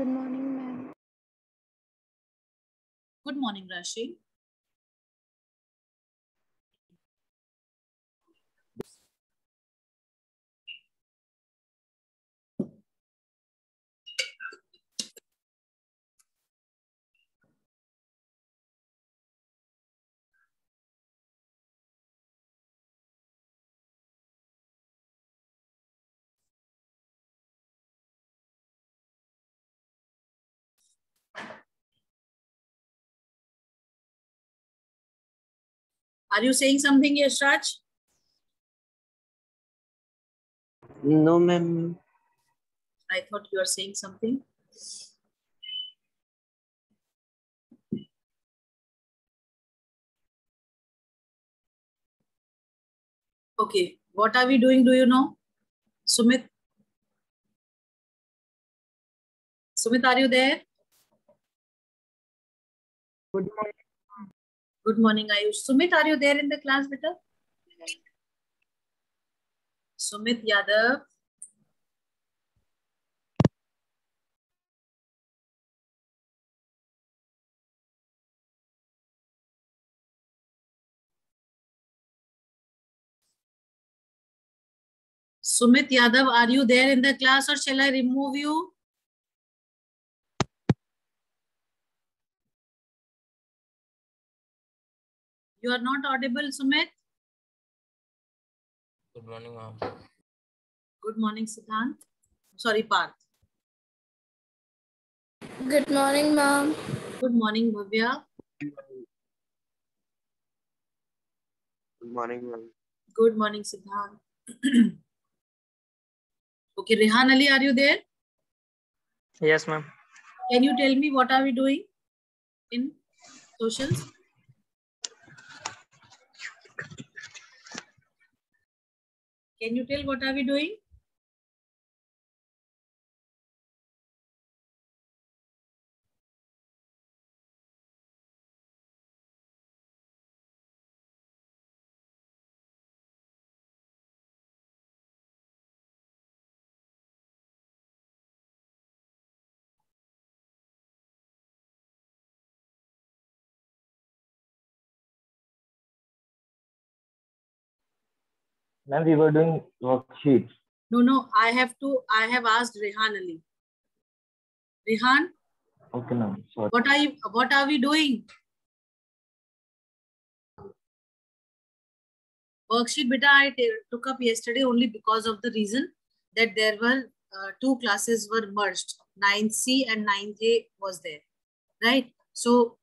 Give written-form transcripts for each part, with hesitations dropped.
Good morning, ma'am. Good morning, Rashi. Are you saying something, Yashraj? No, ma'am. I thought you were saying something. Okay, what are we doing? Do you know? Sumit? Sumit, are you there? Good morning. Good morning, Ayush. Sumit, are you there in the class, beta? Sumit Yadav. Sumit Yadav, are you there in the class or shall I remove you? You are not audible, Sumit. Good morning, ma'am. Good morning, Siddhant. Sorry, Parth. Good morning, ma'am. Good morning, Bhavya. Good morning, ma'am. Good morning, Siddhant. Okay, Rehan Ali, are you there? Yes, ma'am. Can you tell me what are we doing in socials? Can you tell what are we doing? Ma'am, we were doing worksheets. No, I have asked Rehan Ali. Rehan, Okay, ma'am. Sorry. what are we doing? Worksheet beta I took up yesterday only because of the reason that there were two classes were merged. 9C and 9J was there, right? So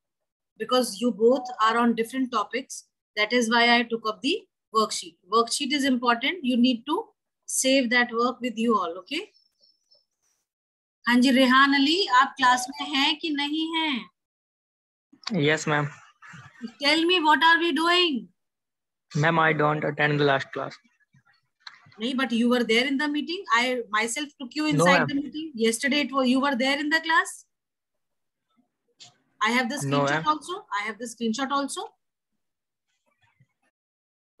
because you both are on different topics, that is why I took up the worksheet. Worksheet is important. You need to save that work with you all, okay? हाँ जी रेहान अली, आप class में हैं कि नहीं हैं? Yes, ma'am. Tell me what are we doing? Ma'am, I don't attend the last class. No, but you were there in the meeting. I myself took you inside the meeting. Yesterday you were there in the class. I have the screenshot also. I have the screenshot also.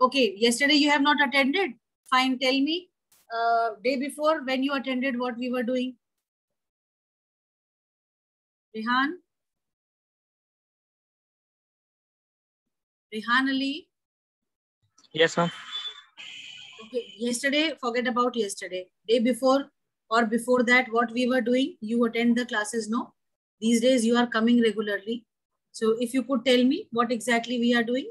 Okay, yesterday you have not attended. Fine, tell me day before when you attended what we were doing. Rehan? Rehan Ali? Yes, ma'am. Okay, yesterday, forget about yesterday. Day before or before that, what we were doing, you attend the classes, no? These days you are coming regularly. So if you could tell me what exactly we are doing.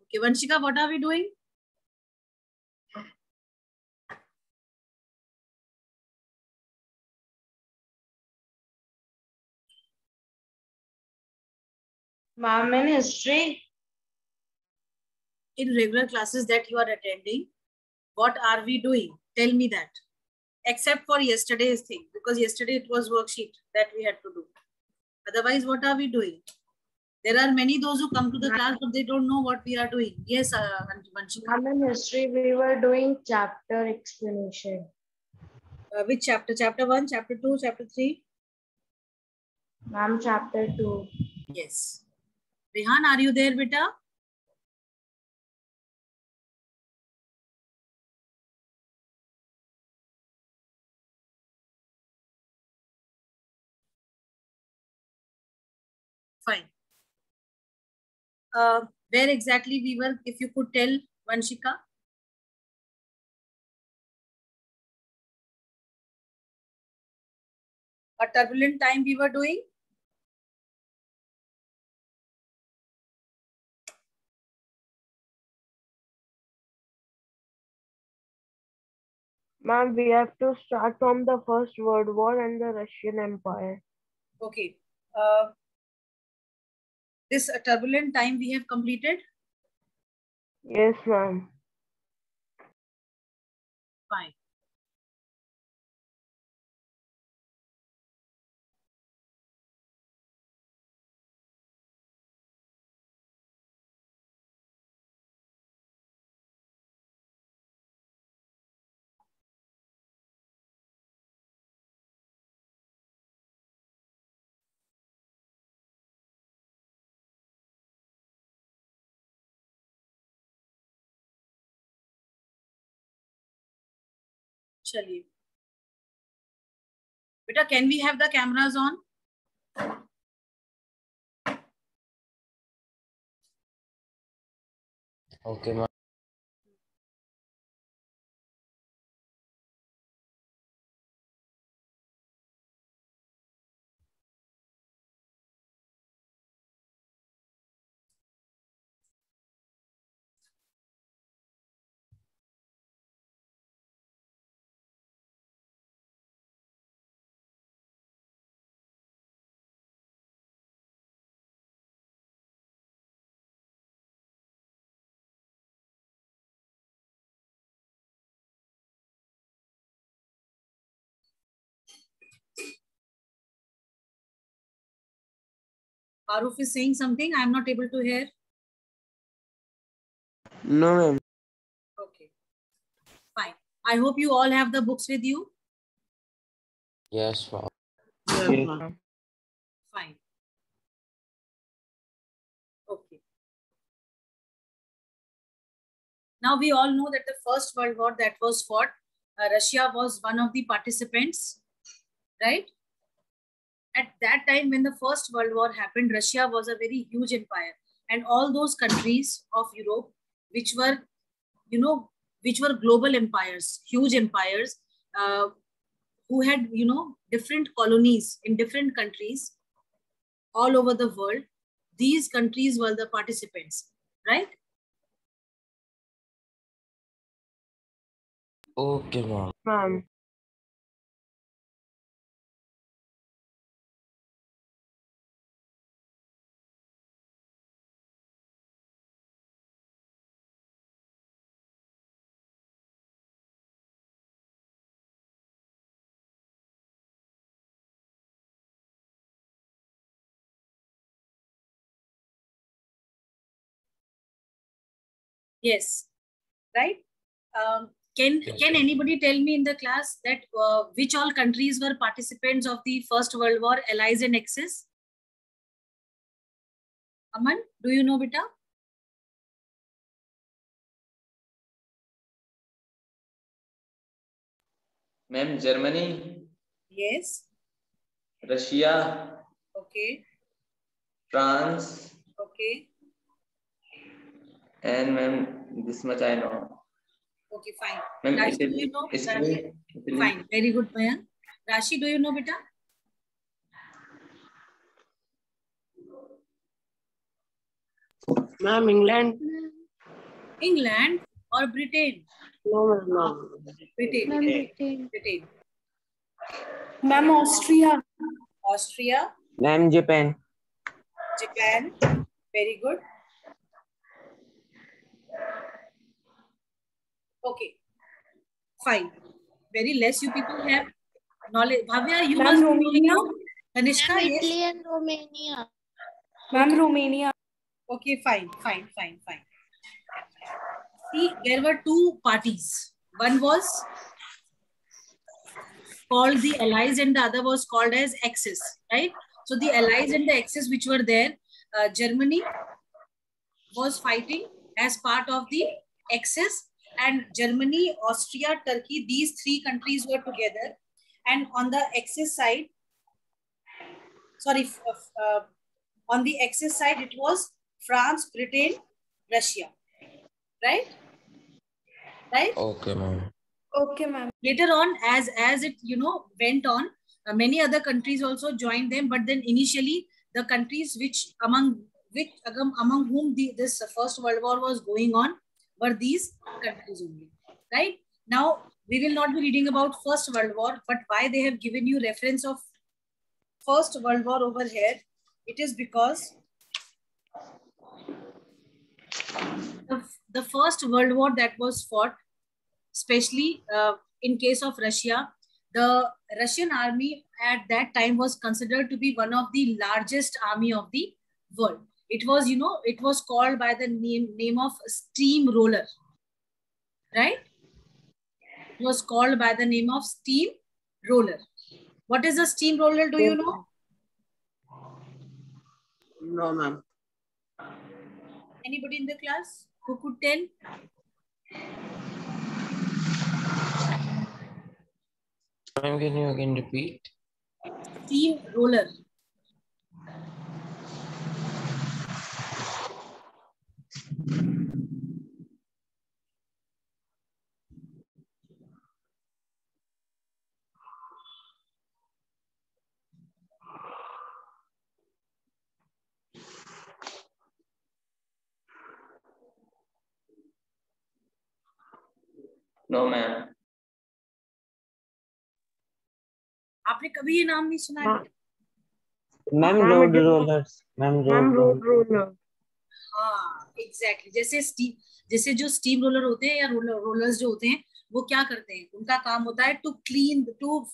Okay, Vanshika, what are we doing? Ma'am, in history. In regular classes that you are attending, what are we doing? Tell me that. Except for yesterday's thing, because yesterday it was worksheet that we had to do. Otherwise, what are we doing? There are many those who come to the class, but they don't know what we are doing. Yes, Vanshika. Ma'am, in history, we were doing chapter explanation. Which chapter? Chapter 1, chapter 2, chapter 3? Ma'am, chapter 2. Yes. Rehan, are you there, beta? Fine. Where exactly we were, if you could tell, Vanshika? A turbulent time we were doing? Ma'am, we have to start from the First World War and the Russian Empire. Okay. This turbulent time we have completed? Yes, ma'am. Fine. Chaliye. Beta, can we have the cameras on? Okay, ma'am. Aruf is saying something. I am not able to hear. No, ma'am. Okay. Fine. I hope you all have the books with you. Yes, ma'am. Yes, ma'am. Fine. Okay. Now we all know that the First World War that was fought, Russia was one of the participants, right? At that time when the First World War happened, Russia was a very huge empire. And all those countries of Europe, which were, which were global empires, huge empires, who had, different colonies in different countries all over the world, these countries were the participants, right? Okay, ma'am. Ma'am. Yes, right? Can anybody tell me in the class that which all countries were participants of the First World War, Allies and Axis? Aman, do you know, beta? Ma'am, Germany. Yes. Russia. Okay. France. Okay. And ma'am, this much I know. Okay, fine. Ma'am, Rashi, do you know? Italy. Fine, very good, Mayan. Rashi, do you know, beta? Ma'am, England. England or Britain? No, no. Britain. Ma'am, Britain. Britain. Ma'am, Austria. Austria. Ma'am, Japan. Japan. Very good. Okay. Fine. Very less you people have knowledge. Bhavya, you Ma'am, must Romania. Tanishka, yes. Italy and Romania. Ma'am, Romania. Okay, fine. See, there were two parties. One was called the Allies and the other was called as Axis, right? So the Allies and the Axis which were there, Germany was fighting as part of the Axis, and Germany, Austria, Turkey, these three countries were together. And on the Axis side, on the Axis side, it was France, Britain, Russia, right? Okay, ma'am. Okay, ma'am. Later on, as it went on, many other countries also joined them. But then initially, the countries among whom this First World War was going on were these countries only, right? Now we will not be reading about First World War, but why they have given you reference of First World War over here? It is because the First World War that was fought, especially in case of Russia, the Russian army at that time was considered to be one of the largest army of the world. It was, it was called by the name of steamroller, right? It was called by the name of steamroller. What is a steamroller? Do you know? No, ma'am. Anybody in the class who could tell? Ma'am, can you again repeat? Steamroller. No, ma'am. आपने कभी ये नाम नहीं सुना है? Ma'am, road rollers. Ma'am, road roller. हाँ, exactly. जैसे जो स्टीम रोलर होते हैं या रोलर्स जो होते हैं, वो क्या करते हैं? उनका काम होता है टू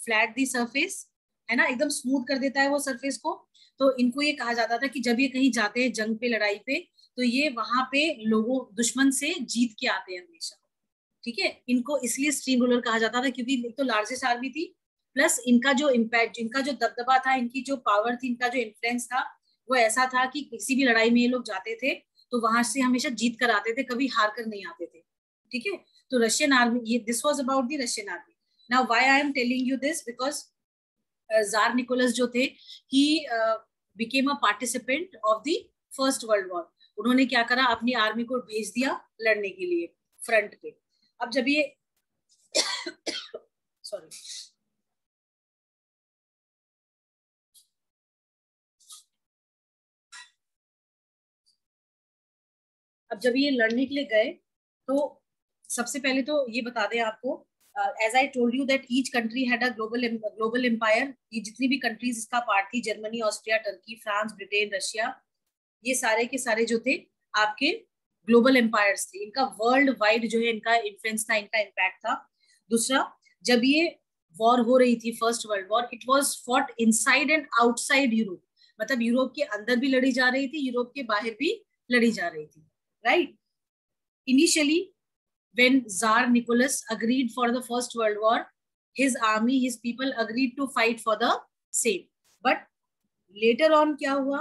फ्लैट दी सरफेस, है ना, एकदम स्मूथ कर देता है वो सरफेस को. तो इनको ये कहा जाता था कि जब ये कहीं जाते हैं जंग पे, लड़ाई पे, तो ये वहां पे दुश्मन से जीत के आते हैं हमेशा. ठीक है, इनको इसलिए स्टीम रोलर कहा जाता था क्योंकि एक तो लार्जेस्ट आर्मी थी, प्लस इनका जो इम्पैक्ट, इनका जो दबदबा था, इनकी जो पावर थी, इनका जो इन्फ्लुएंस था, वो ऐसा था कि किसी भी लड़ाई में ये लोग जाते थे तो वहां से हमेशा जीत कर आते थे, कभी हार कर नहीं आते थे. ठीक है, तो रशियन आर्मी, ये this was about the Russian army. Now why I am telling you this, because tsar Nicholas जो थे, he became a participant of the First World War. उन्होंने क्या करा, अपनी आर्मी को भेज दिया लड़ने के लिए फ्रंट पे. अब जब ये सॉरी अब जब ये लड़ने के लिए गए, तो सबसे पहले तो ये बता दें आपको, as I told you that each country had a global empire. ये जितनी भी कंट्रीज इसका पार्ट थी, Germany, Austria, Turkey, France, Britain, Russia, ये सारे के सारे जो थे आपके ग्लोबल एम्पायर्स थे. इनका वर्ल्ड वाइड जो है इनका इन्फ्लुएंस था, इनका इम्पैक्ट था. दूसरा, जब ये वॉर हो रही थी, first World war, it was fought inside and outside Europe. मतलब यूरोप के अंदर भी लड़ी जा रही थी, यूरोप के बाहर भी लड़ी जा रही थी, right? Initially, when Tsar Nicholas agreed for the First World War, his army, his people agreed to fight for the same. But later on क्या हुआ,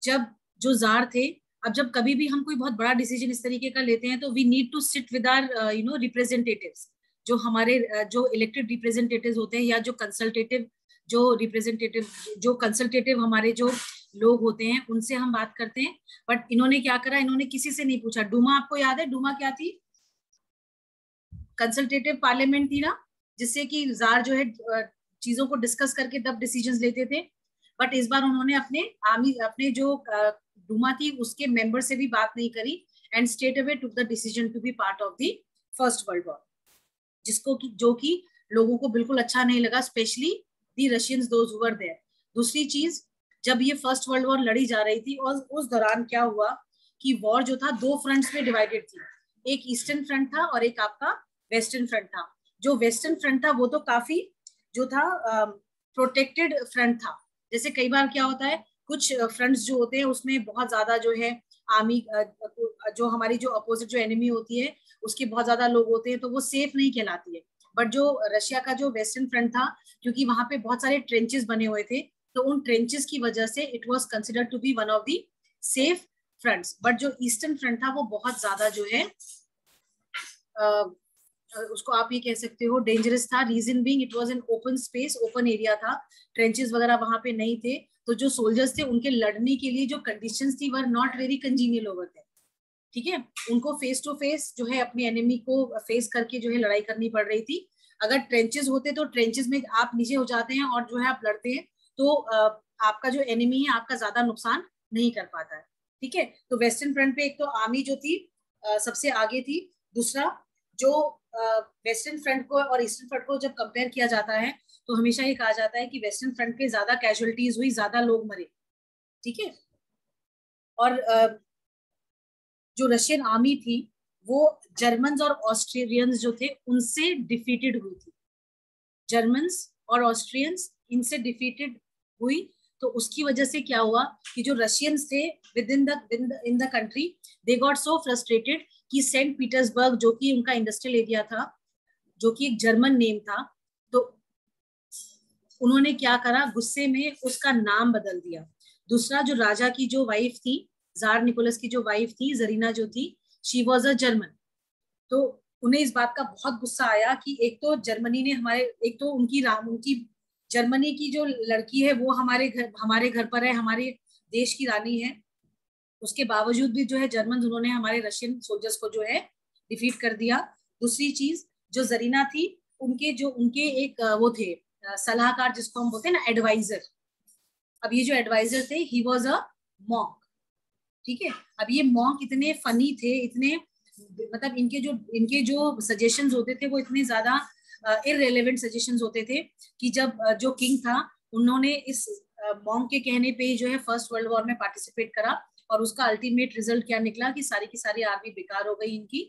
जब जो जार थे, अब जब कभी भी हम कोई बहुत बड़ा डिसीजन इस तरीके का लेते हैं, तो we need to sit with our representatives, जो हमारे जो इलेक्टेड रिप्रेजेंटेटिव्स होते हैं, या जो कंसल्टेटिव हमारे जो लोग होते हैं, उनसे हम बात करते हैं. बट इन्होंने क्या करा, इन्होंने किसी से नहीं पूछा. डूमा, आपको याद है डूमा क्या थी? कंसल्टेटिव पार्लियामेंट थी ना, जिससे कि जार जो है चीजों को डिस्कस करके तब डिसीजंस लेते थे. बट इस बार उन्होंने अपने जो डूमा थी उसके मेंबर से भी बात नहीं करी, and straight away took the decision to be part of the First World War, जो कि लोगों को बिल्कुल अच्छा नहीं लगा, specially the Russians, those who were there. दूसरी चीज, जब ये फर्स्ट वर्ल्ड वॉर लड़ी जा रही थी, और उस दौरान क्या हुआ कि वॉर जो था दो फ्रंट्स में डिवाइडेड थी. एक ईस्टर्न फ्रंट था और एक आपका वेस्टर्न फ्रंट था. जो वेस्टर्न फ्रंट था वो तो काफी जो था प्रोटेक्टेड फ्रंट था. जैसे कई बार क्या होता है, कुछ फ्रंट्स जो होते हैं उसमें बहुत ज्यादा जो है आर्मी, जो हमारी जो अपोजिट जो एनिमी होती है उसके बहुत ज्यादा लोग होते हैं, तो वो सेफ नहीं कहलाती है। बट जो रशिया का जो वेस्टर्न फ्रंट था, क्योंकि वहां पे बहुत सारे ट्रेंचेस बने हुए थे, तो उन ट्रेंचेस की वजह से it was considered to be one of the safe fronts. But जो ईस्टर्न फ्रंट था वो बहुत ज्यादा जो है उसको आप ये कह सकते हो डेंजरस था। Reason being it was an open space, open area था, ट्रेंचेस वगैरह वहां पे नहीं थे, तो जो सोल्जर्स थे उनके लड़ने के लिए जो कंडीशंस थी were not very congenial over the. ठीक है, उनको फेस टू फेस जो है अपने एनिमी को फेस करके जो है लड़ाई करनी पड़ रही थी। अगर ट्रेंचेस होते तो ट्रेंचेस में आप नीचे हो जाते हैं और जो है आप लड़ते हैं, तो आपका जो एनिमी है आपका ज्यादा नुकसान नहीं कर पाता है। ठीक है, तो वेस्टर्न फ्रंट पे एक तो आर्मी जो थी सबसे आगे थी। दूसरा, जो वेस्टर्न फ्रंट को और ईस्टर्न फ्रंट को जब कंपेयर किया जाता है तो हमेशा ये कहा जाता है कि वेस्टर्न फ्रंट पे ज्यादा कैजुअलिटीज हुई, ज्यादा लोग मरे। ठीक है, और जो रशियन आर्मी थी वो जर्मन्स और ऑस्ट्रेलियंस जो थे उनसे डिफीटेड हुई थी। जर्मन्स और ऑस्ट्रियंस इनसे डिफीटेड हुई, तो उसकी वजह से क्या हुआ कि जो रशियंस थे with in the country, they got so frustrated कि सेंट पीटर्सबर्ग, जो कि उनका इंडस्ट्रियल एरिया था, जो कि एक जर्मन नेम था, तो उन्होंने क्या करा, गुस्से में उसका नाम बदल दिया। दूसरा, जो राजा की जो वाइफ थी, जार निकोलस की जो वाइफ थी, जरीना जो थी, शी वॉज अ जर्मन। तो उन्हें इस बात का बहुत गुस्सा आया कि एक तो जर्मनी ने एक तो उनकी जर्मनी की जो लड़की है वो हमारे घर पर है, हमारे देश की रानी है, उसके बावजूद भी जो है जर्मन उन्होंने हमारे रशियन सोल्जर्स को जो है डिफीट कर दिया। दूसरी चीज, जो जरीना थी, उनके एक वो थे सलाहकार, जिसको हम बोलते हैं ना एडवाइजर। अब ये जो एडवाइजर थे, ही वॉज अ मॉन्क। ठीक है, अब ये मॉन्क इतने फनी थे, इतने मतलब इनके जो सजेशंस होते थे वो इतने ज्यादा इररिलेवेंट सजेशंस होते थे कि जब जो किंग था उन्होंने इस मॉन्क के कहने पे जो है फर्स्ट वर्ल्ड वॉर में पार्टिसिपेट करा, और उसका अल्टीमेट रिजल्ट क्या निकला कि सारी की सारी आर्मी बेकार हो गई इनकी।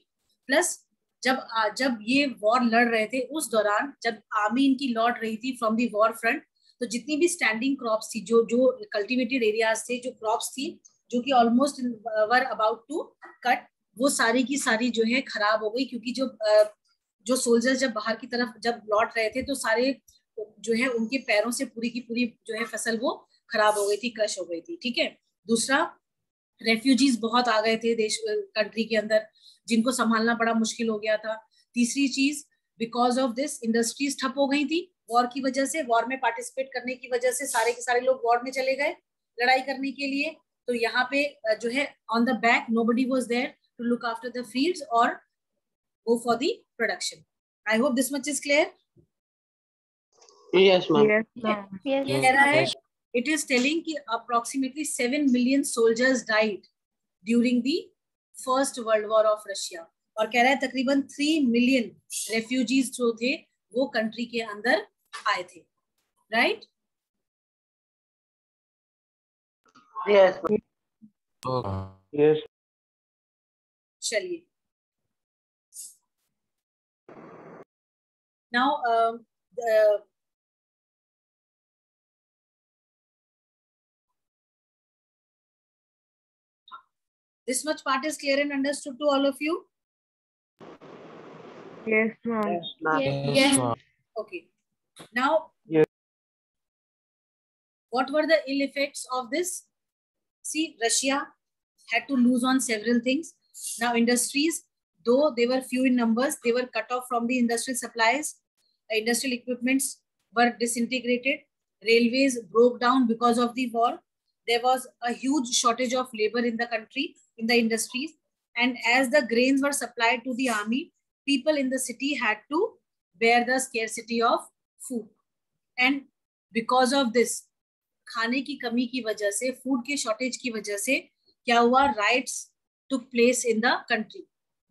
प्लस जब ये वॉर लड़ रहे थे उस दौरान जब आर्मी इनकी लौट रही थी फ्रॉम दी वॉर फ्रंट, तो जितनी भी स्टैंडिंग क्रॉप्स थी, जो कल्टिवेटेड एरियाज थे, जो क्रॉप्स थी जो कि almost were about to cut, वो सारी की सारी जो है खराब हो गई, क्योंकि जो सोल्जर्स जब बाहर की तरफ जब लौट रहे थे तो सारे जो है उनके पैरों से पूरी की पूरी जो है फसल वो खराब हो गई थी, क्रश हो गई थी। ठीक है, दूसरा, रेफ्यूजीज बहुत आ गए थे कंट्री के अंदर, जिनको संभालना बड़ा मुश्किल हो गया था। तीसरी चीज, बिकॉज ऑफ दिस इंडस्ट्रीज ठप हो गई थी वॉर की वजह से, वॉर में पार्टिसिपेट करने की वजह से सारे के सारे लोग वॉर में चले गए लड़ाई करने के लिए। तो यहाँ पे जो है on the back nobody was there to look after the fields और go for the production. I hope this much is clear. Yes, ma'am. Yes, ma'am. कह रहा है it is telling कि approximately 7 million soldiers died during the first world war of Russia, और कह रहा है तकरीबन 3 million refugees जो थे वो कंट्री के अंदर आए थे। राइट? Yes, yes. चलिए, now this much part is clear and understood to all of you? Yes, ma'am. Yes, ma'am. Yes. ma'am. Okay. Now, Yes. what were the ill effects of this? See, Russia had to lose on several things. Now, industries, though they were few in numbers, they were cut off from the industrial supplies. Industrial equipments were disintegrated. Railways broke down because of the war. There was a huge shortage of labor in the country, in the industries. And as the grains were supplied to the army, people in the city had to bear the scarcity of food. And because of this, खाने की कमी की वजह से, food के shortage की वजह से क्या हुआ, rights took place in the country.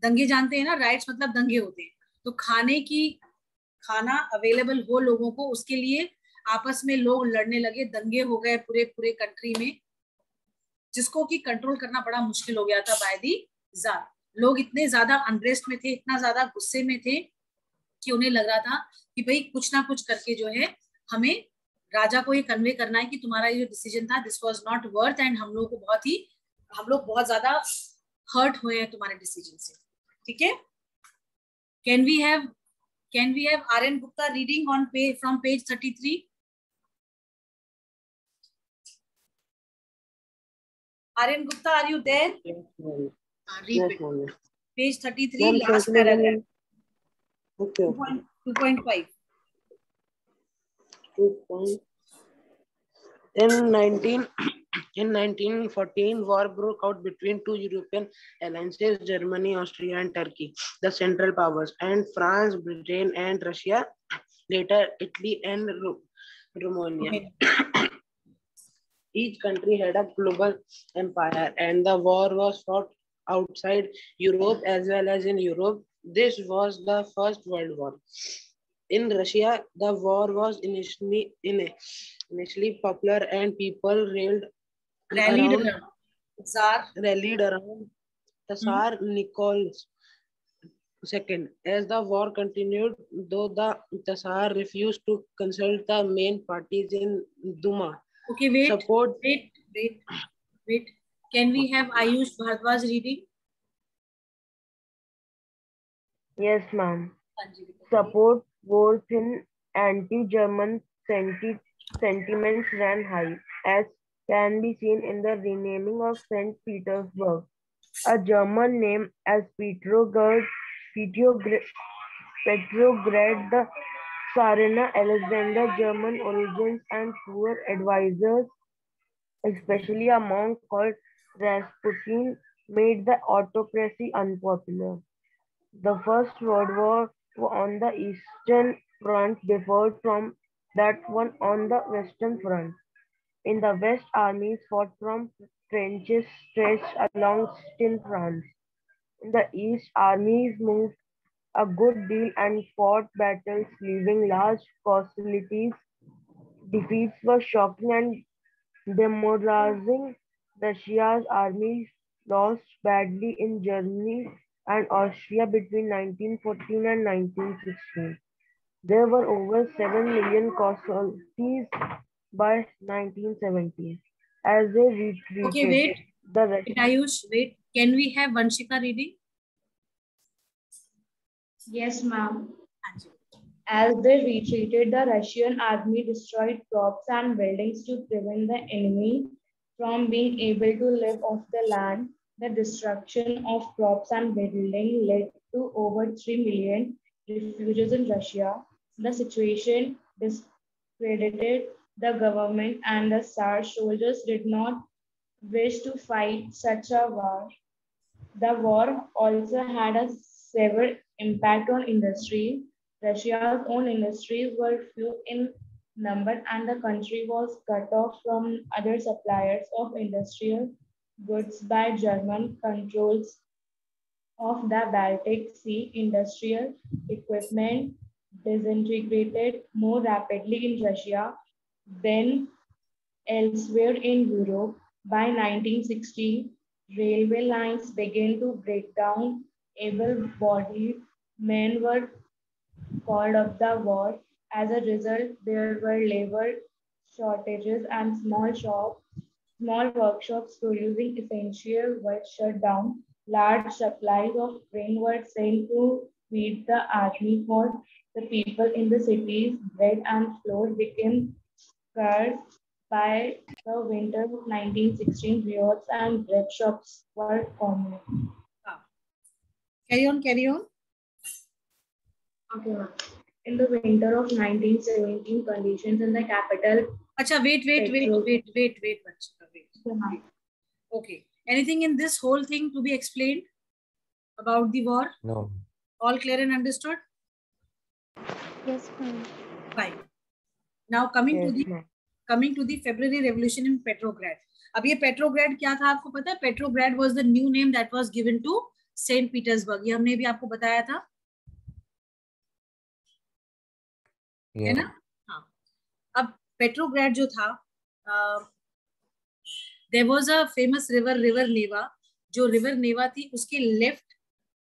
दंगे जानते हैं ना, राइट्स मतलब दंगे होते हैं। तो खाना अवेलेबल हो लोगों को, उसके लिए आपस में लोग लड़ने लगे, दंगे हो गए पूरे पूरे कंट्री में, जिसको कि कंट्रोल करना बड़ा मुश्किल हो गया था बाय दी जार। लोग इतने ज्यादा अनरेस्ट में थे, इतना ज्यादा गुस्से में थे कि उन्हें लग रहा था कि भाई कुछ ना कुछ करके जो है हमें राजा को ये कन्वे करना है कि तुम्हारा ये जो डिसीजन था this was not worth, and हम लोग बहुत ज्यादा हर्ट हुए हैं तुम्हारे डिसीजन से. ठीक है. कैन वी हैव आर.एन. Gupta reading on from page 33. आर.एन. Gupta, are you there? Read it. Page 33, last paragraph. Okay. 2.5. In 1914, war broke out between two European alliances, Germany, Austria, and Turkey, the Central Powers, and France, Britain, and Russia, later Italy and Romania. Okay. Each country had a global empire, and the war was fought outside Europe as well as in Europe. This was the First World War. In Russia, the war was initially popular, and people rallied around the Tsar Nicholas II. As the war continued, though the Tsar refused to consult the main parties in Duma. Okay, wait. Can we have Ayush Bhardwaj reading? Yes, ma'am. Support wars in anti-German sentiments ran high, as can be seen in the renaming of St. Petersburg, a German name, as Petrograd, the Tsarina Alexander, German origins, and poor advisors, especially a monk called Rasputin, made the autocracy unpopular. The First World War on the Eastern Front differed from that one on the Western Front. In the West, armies fought from trenches stretched along eastern France. In the East, armies moved a good deal and fought battles, leaving large casualties. Defeats were shocking and demoralizing. Russia's armies lost badly in Germany and Austria between 1914 and 1916. There were over 7 million casualties by 1917. As they retreated, okay, wait, Ayush, wait. Can we have Vanshika reading? Yes, ma'am. As they retreated, the Russian army destroyed crops and buildings to prevent the enemy from being able to live off the land. The destruction of crops and buildings led to over 3 million refugees in Russia. The situation discredited the government, and the Tsar soldiers did not wish to fight such a war. The war also had a severe impact on industry. Russia's own industries were few in number, and the country was cut off from other suppliers of industrial goods by German controls of the Baltic Sea. Industrial equipment disintegrated more rapidly in Russia than elsewhere in Europe. By 1960, railway lines began to break down. Able-bodied men were called up the war. As a result, there were labor shortages, and small workshops producing essentials were shut down. Large supplies of grain were sent to feed the army for the people in the cities. Bread and flour became scarce. By the winter of 1916, riots and bread shops were common. Carry on. Okay, ma'am. In the winter of 1917, conditions in the capital. Acha, wait. Okay. Anything in this whole thing to be explained about the war? No. All clear and understood? Yes, ma'am. Fine. Now coming to the February Revolution in Petrograd. अब ये Petrograd क्या था आपको पता है? Petrograd was the new name that was given to Saint Petersburg. ये हमने भी आपको बताया था, है ना? हाँ. अब Petrograd जो था, there was a famous river Neva. जो river Neva थी, उसके left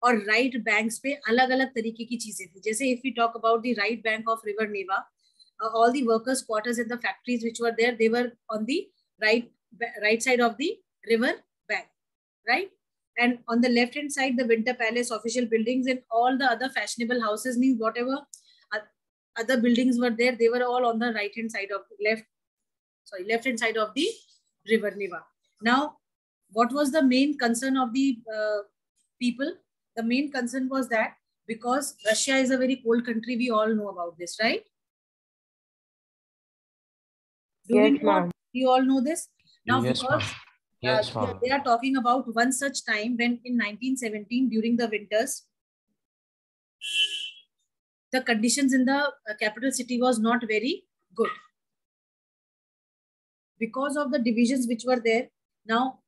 और right banks पे अलग अलग तरीके की चीजें थी. जैसे if we talk about the right bank of river Neva, all the workers' quarters in the factories which were there, they were on the right side of the river bank, right? And on the left hand side, the Winter Palace, official buildings, and all the other fashionable houses, means whatever other buildings were there, they were all on the right hand side of left hand side of the river Neva. Now, what was the main concern of the people? The main concern was that because Russia is a very cold country, we all know about this, right? Yes, ma'am. We all know this. Now, Yes, because yes, ma'am. they are talking about one such time when in 1917, during the winters, the conditions in the capital city was not very good. Because of the divisions which were there, now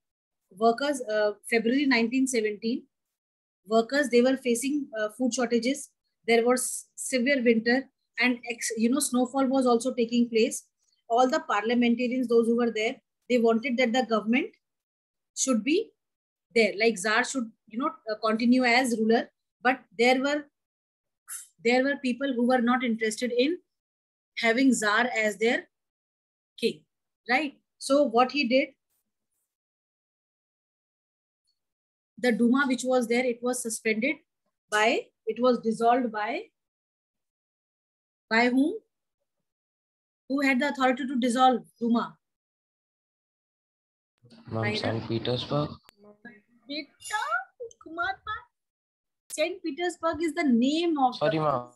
workers, February 1917, workers, they were facing food shortages. There was severe winter, and snowfall was also taking place. All the parliamentarians, those who were there, they wanted that the government should be there, like Tsar should continue as ruler. But there were people who were not interested in having Tsar as their king, right? So what he did, the Duma which was there, it was suspended by, it was dissolved by whom? Who had the authority to dissolve Duma? Ma'am, St. Petersburg. St. Petersburg is the name of Sorry, ma'am.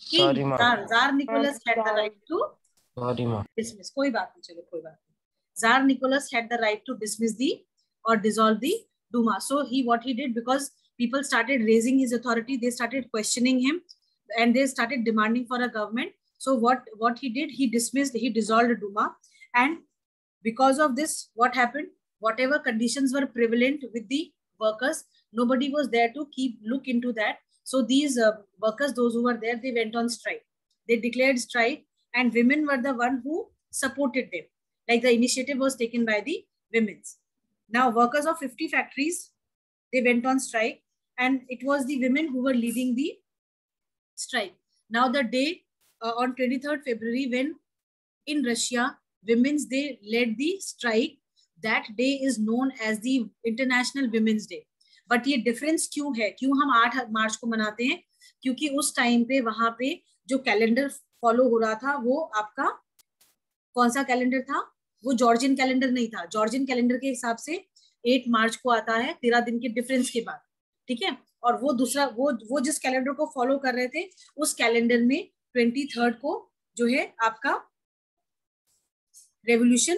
king. Sorry, ma'am. Tsar Nicholas had the right to dismiss. कोई बात नहीं, चलो कोई बात नहीं. Tsar Nicholas had the right to dismiss or dissolve the Duma. So what he did, because people started raising his authority, they started questioning him, and they started demanding for a government. So what he did, he dissolved Duma, and because of this, what happened? Whatever conditions were prevalent with the workers, nobody was there to look into that. So these workers, those who were there, they went on strike. They declared strike, and women were the one who supported them. Like the initiative was taken by the women's. Now, workers of 50 factories, they went on strike, and it was the women who were leading the strike. Now, the day on 23rd February, when in Russia, Women's Day led the strike, that day is known as the International Women's Day. But ये difference क्यों है? क्यों हम 8 मार्च को मनाते हैं? क्योंकि उस टाइम पे वहां पे जो कैलेंडर फॉलो हो रहा था, वो आपका कौन सा कैलेंडर था? वो जॉर्जियन कैलेंडर नहीं था. जॉर्जियन कैलेंडर के हिसाब से 8 मार्च को आता है 13 दिन के डिफरेंस के बाद, ठीक है? और वो दूसरा, वो जिस कैलेंडर को फॉलो कर रहे थे, उस कैलेंडर में 23rd को जो है आपका रेवोल्यूशन,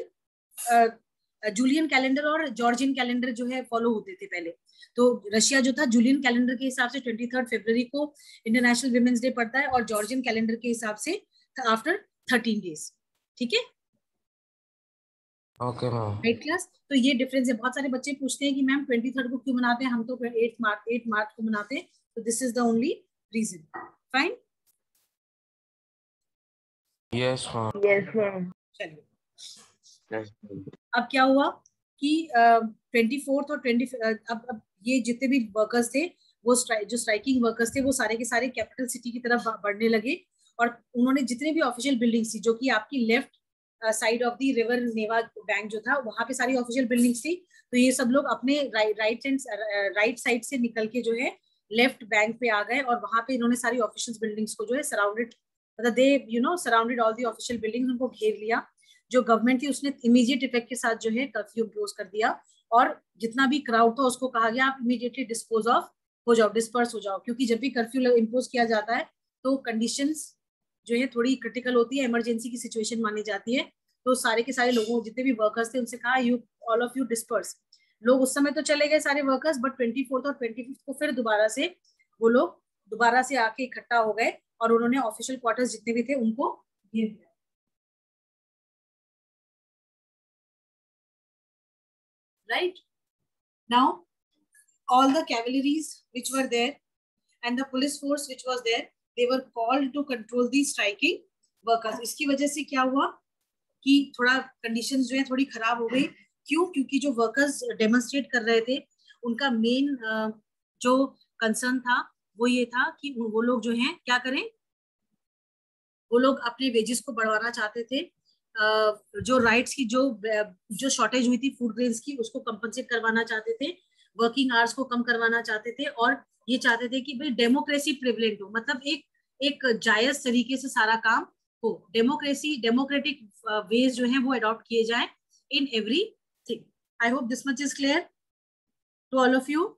जूलियन कैलेंडर और जॉर्जियन कैलेंडर जो है फॉलो होते थे पहले. तो रशिया जो था, जूलियन कैलेंडर के हिसाब से 23rd फरवरी को इंटरनेशनल विमेंस डे पड़ता है, और जॉर्जियन कैलेंडर के हिसाब से आफ्टर 13 डेज. ठीक है? Okay ma'am. Right class. तो ये डिफरेंस है. बहुत सारे बच्चे पूछते हैं कि मैम 23rd को क्यों मनाते हैं, हम तो 8 मार्च को मनाते हैं. तो this is the only reason. Fine. Yes ma'am. Yes ma'am. चलिए, अब क्या हुआ कि 24th और 20 अब ये जितने भी वर्कर्स थे, वो जो स्ट्राइकिंग वर्कर्स थे, वो सारे के सारे कैपिटल सिटी की तरफ बढ़ने लगे, और उन्होंने जितने भी ऑफिशियल बिल्डिंग्स थी, जो कि आपकी left side of the river Neva bank जो था, वहां पे सारी ऑफिशियल बिल्डिंग्स थी. तो ये सब लोग अपने राइट साइड से निकल के जो है लेफ्ट बैंक पे आ गए, और वहां पे इन्होंने सारी ऑफिशियल बिल्डिंग्स को जो है सराउंडेड, मतलब दे surrounded all the official buildings, उनको घेर लिया. जो गवर्नमेंट थी उसने इमीडिएट इफेक्ट के साथ जो है कर्फ्यू इम्पोज कर दिया, और जितना भी क्राउड था उसको कहा गया आप इमीडिएटली डिस्पोज ऑफ हो जाओ, डिस्पर्स हो जाओ. क्योंकि जब भी कर्फ्यू इम्पोज किया जाता है तो कंडीशंस जो है थोड़ी क्रिटिकल होती है, इमरजेंसी की सिचुएशन मानी जाती है. तो सारे के सारे लोगों, जितने भी वर्कर्स थे, उनसे कहा you all of you disperse. लोग उस समय तो चले गए सारे वर्कर्स, बट 24th और 25th को फिर दोबारा से वो लोग दोबारा से आके इकट्ठा हो गए, और उन्होंने ऑफिशियल क्वार्टर्स जितने भी थे उनको घेर दिया. Right now, all the cavalries which were there and the police force which was there, they were called to control the striking workers. इसकी वजह से क्या हुआ कि थोड़ा कंडीशंस जो है थोड़ी खराब हो गई. क्यों? क्योंकि जो वर्कर्स डेमोन्स्ट्रेट कर रहे थे, उनका मेन जो कंसर्न था वो ये था कि वो लोग जो हैं क्या करें, वो लोग अपने वेजेस को बढ़वाना चाहते थे, जो राइट्स की जो शॉर्टेज हुई थी फूड ग्रेन्स की उसको कंपनसेट करवाना चाहते थे, वर्किंग आवर्स को कम करवाना चाहते थे, और ये चाहते थे कि भाई डेमोक्रेसी प्रिवलेंट हो, मतलब एक जायज तरीके से सारा काम हो, डेमोक्रेटिक वेज जो है वो अडॉप्ट किए जाए in everything. I hope this much is clear to all of you.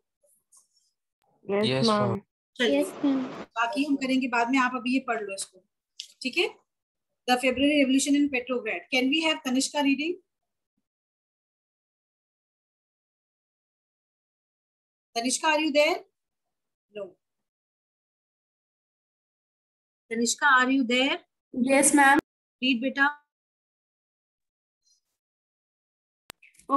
Yes, ma'am. चलिए बाकी हम करेंगे बाद में, आप अभी ये पढ़ लो इसको, ठीक है. The February revolution in Petrograd. Can we have Tanishka reading? Tanishka, are you there? No. Tanishka, are you there? Yes, ma'am. Read, beta.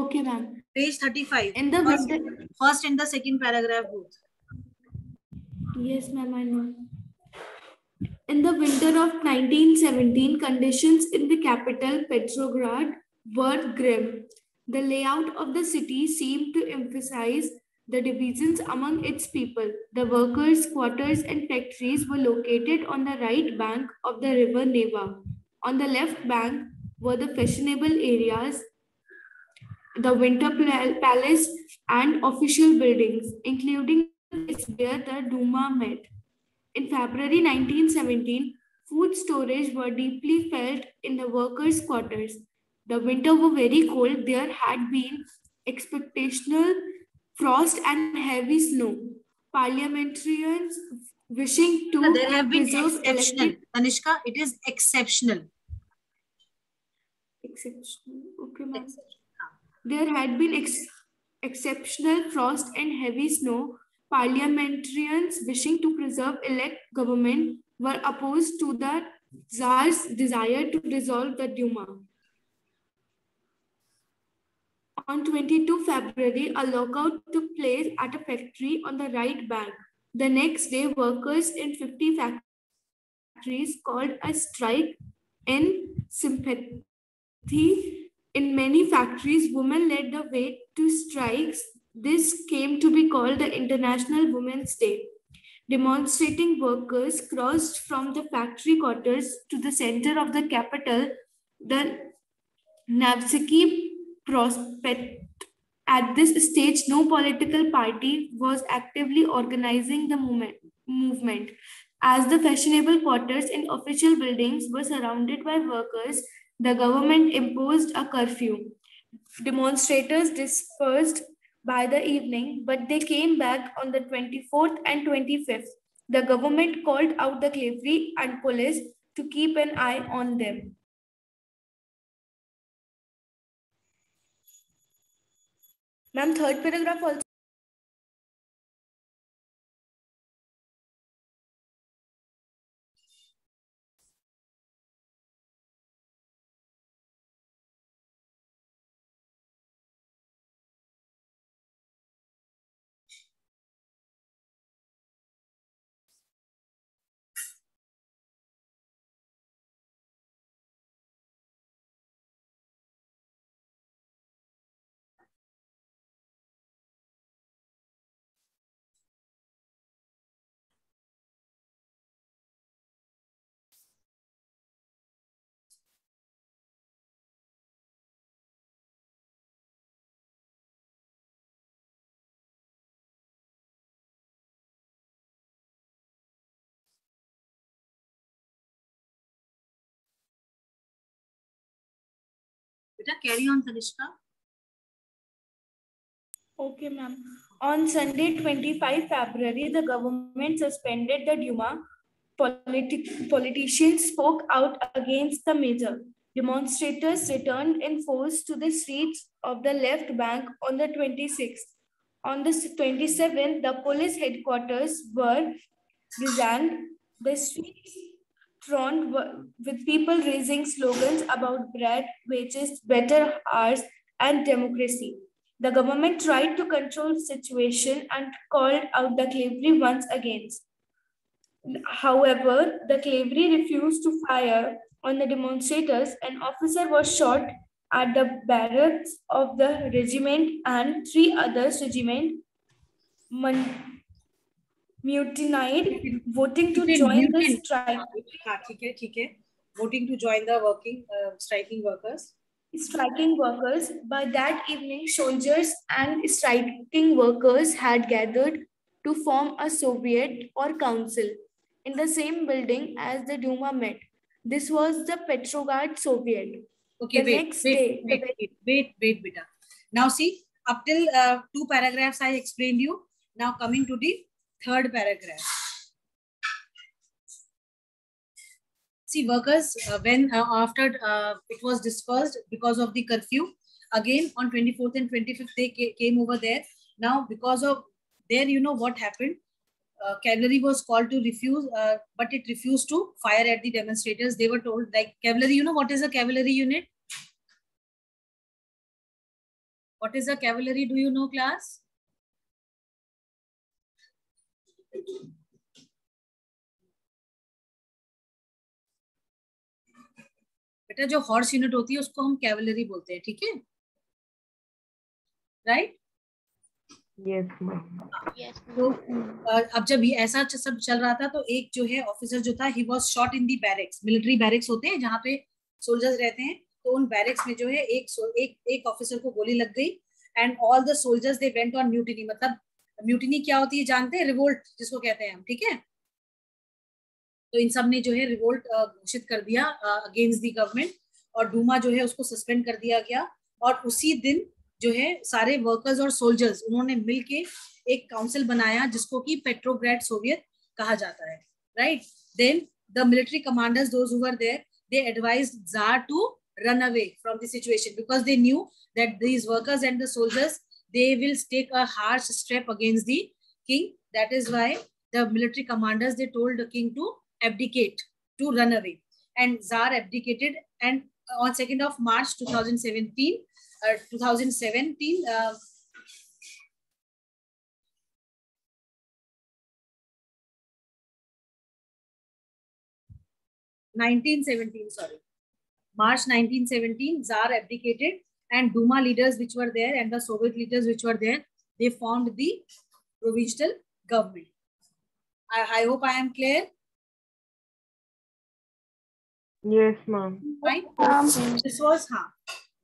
Okay, ma'am. Page 35. In the winter. First and the second paragraph both. Yes, ma'am, I know. In the winter of 1917, conditions in the capital, Petrograd, were grim. The layout of the city seemed to emphasize the divisions among its people. The workers' quarters and factories were located on the right bank of the river Neva. On the left bank were the fashionable areas, the Winter Palace, and official buildings, including where the Duma met. In February 1917, food storage were deeply felt in the workers' quarters. The winter was very cold. There had been expectational frost and heavy snow. Parliamentarians wishing to there have been exceptional. Tanishka, it is exceptional. Exceptional. Okay, ma'am. There had been exceptional frost and heavy snow. Parliamentarians wishing to preserve elect government were opposed to the Tsar's desire to dissolve the Duma. On 22 February, a lockout took place at a factory on the right bank. The next day, workers in 50 factories called a strike in sympathy. In many factories, women led the way to strikes. This came to be called the International Women's Day. Demonstrating workers crossed from the factory quarters to the center of the capital, the Nevsky Prospect. At this stage, no political party was actively organizing the movement. As the fashionable quarters in official buildings were surrounded by workers, the government imposed a curfew. Demonstrators dispersed by the evening, but they came back on the 24th and 25th. The government called out the cavalry and police to keep an eye on them. Ma'am, third paragraph also. Beta, carry on, Tanishka. Okay, ma'am. On Sunday, 25 February, the government suspended the Duma. Politicians spoke out against the measure. Demonstrators returned in force to the streets of the left bank on the 26th. On the 27th, the police headquarters were razed. The streets thronged with people raising slogans about bread, wages, better hours, and democracy. The government tried to control the situation and called out the cavalry once again. However, the cavalry refused to fire on the demonstrators. An officer was shot at the barracks of the regiment, and 3 others regiment mutinied, voting to join the strike. ठीक है. voting to join the striking workers. Striking workers. By that evening, soldiers and striking workers had gathered to form a Soviet or council in the same building as the Duma met. This was the Petrograd Soviet. Okay, wait, beta. Now see, up till 2 paragraphs I explained you. Now coming to the 3rd paragraph. See, workers, when after it was dispersed because of the curfew, again on 24th and 25th they came over there. Now because of there, you know what happened? Cavalry was called to refuse, but it refused to fire at the demonstrators. They were told, like, cavalry, you know what is a cavalry unit? What is a cavalry? Do you know, class? बेटा जो horse unit होती है उसको हम cavalry बोलते हैं, ठीक है? राइट? Yes ma'am. तो अब जब ये ऐसा सब चल रहा था तो एक जो है ऑफिसर जो था, he was shot in the barracks. Military barracks होते हैं जहाँ पे सोल्जर्स रहते हैं, तो उन बैरेक्स में जो है एक ऑफिसर को गोली लग गई and all the soldiers they went on mutiny. मतलब म्यूटिनी क्या होती है जानते हैं? रिवोल्ट जिसको कहते हैं हम, ठीक है? तो इन सब ने जो है रिवोल्ट घोषित कर दिया अगेंस्ट दी गवर्नमेंट, और डूमा जो है उसको सस्पेंड कर दिया गया। और उसी दिन जो है सारे वर्कर्स और सोल्जर्स उन्होंने मिलके एक काउंसिल बनाया जिसको कि पेट्रोग्राड सोवियत कहा जाता है, right? Then the military commanders those who were there, they advised tsar to run away from the situation because they knew that these workers and the soldiers, they will take a harsh step against the king. That is why the military commanders, they told the king to abdicate, to run away, and Tsar abdicated. And on 2nd of March 2017 March 1917, Tsar abdicated, and Duma leaders which were there and the Soviet leaders which were there, they formed the provisional government. I hope I am clear. Yes, ma'am. Right? This was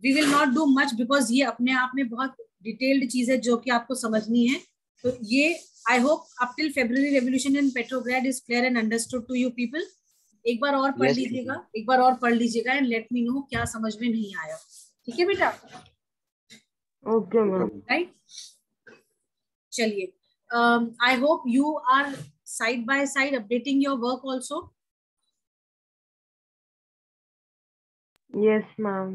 we will not do much because ये अपने आप में बहुत detailed चीज है जो कि आपको समझनी है। तो ये I hope up till February revolution in Petrograd is clear and understood to you people. एक बार और पढ़ लीजिएगा, एक बार और पढ़ लीजिएगा एंड लेट मी नो क्या समझ में नहीं आया, ठीक है बेटा? Okay ma'am. राइट, चलिए, I hope you are side by side updating your work also. Yes ma'am.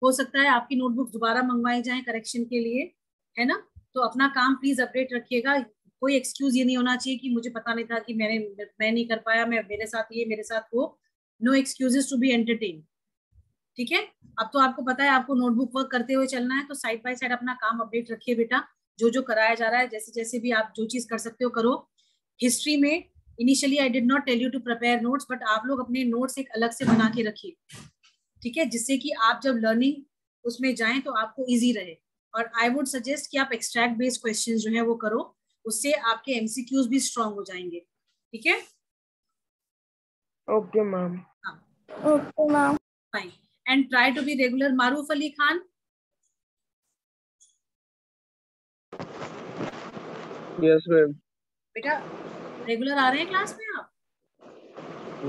हो सकता है आपकी नोटबुक दोबारा मंगवाई जाए करेक्शन के लिए, है ना? तो अपना काम प्लीज अपडेट रखिएगा। कोई एक्सक्यूज ये नहीं होना चाहिए कि मुझे पता नहीं था, कि मैं नहीं कर पाया, मेरे साथ ये, मेरे साथ वो। No excuses to be entertain, ठीक है? अब तो आपको पता है आपको नोटबुक वर्क करते हुए चलना है, तो साइड बाय साइड अपना काम अपडेट रखिए बेटा। जो जो कराया जा रहा है, जैसे जैसे भी आप जो चीज कर सकते हो करो। हिस्ट्री में initially I did not tell you to prepare notes, but आप लोग अपने नोट्स एक अलग से बना के रखिए, ठीक है? जिससे कि आप जब लर्निंग उसमें जाएं तो आपको इजी रहे। और आई वुड सजेस्ट कि आप एक्सट्रैक्ट बेस्ड क्वेश्चंस जो है वो करो, उससे आपके एमसीक्यूज भी स्ट्रांग हो जाएंगे, ठीक है? Okay ma'am. Okay ma'am. Fine, and try to be regular. Maroof Ali Khan, yes ma'am. बेटा रेगुलर आ रहे हैं क्लास में आप?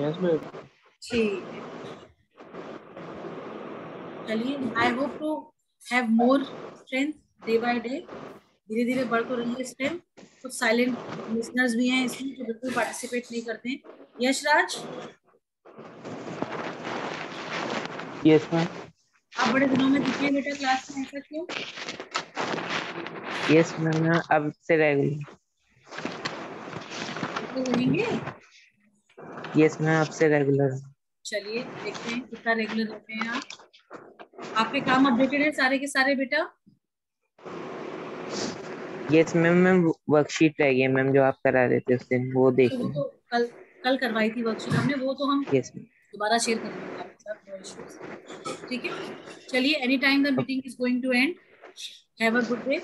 Yes ma'am. ठीक है, चलिए, I hope to have more strength day by day. धीरे धीरे बढ़ तो रही है स्ट्रेंथ। कुछ साइलेंट लिसनर्स भी हैं इसमें जो बिल्कुल पार्टिसिपेट नहीं करते हैं। Yashraj, yes ma'am. आप बड़े दिनों में दिखे बेटा क्लास में, ऐसा क्यों? यस मैम, अब से रेगुलर रहेंगे। यस मैम, अब से रेगुलर। चलिए देखते हैं कितना रेगुलर होते हैं आप। आपके काम अपडेटेड है सारे के सारे बेटा? यस मैम, मैम वर्कशीट रह गई मैम जो आप करा रहे थे उस दिन, वो देख वो तो कल करवाई थी वर्कशीट हमने, वो तो हम यस दोबारा शेयर करेंगे आपके साथ, नो इश्यूज, ठीक है? चलिए, any time the meeting is going to end. Have a good day.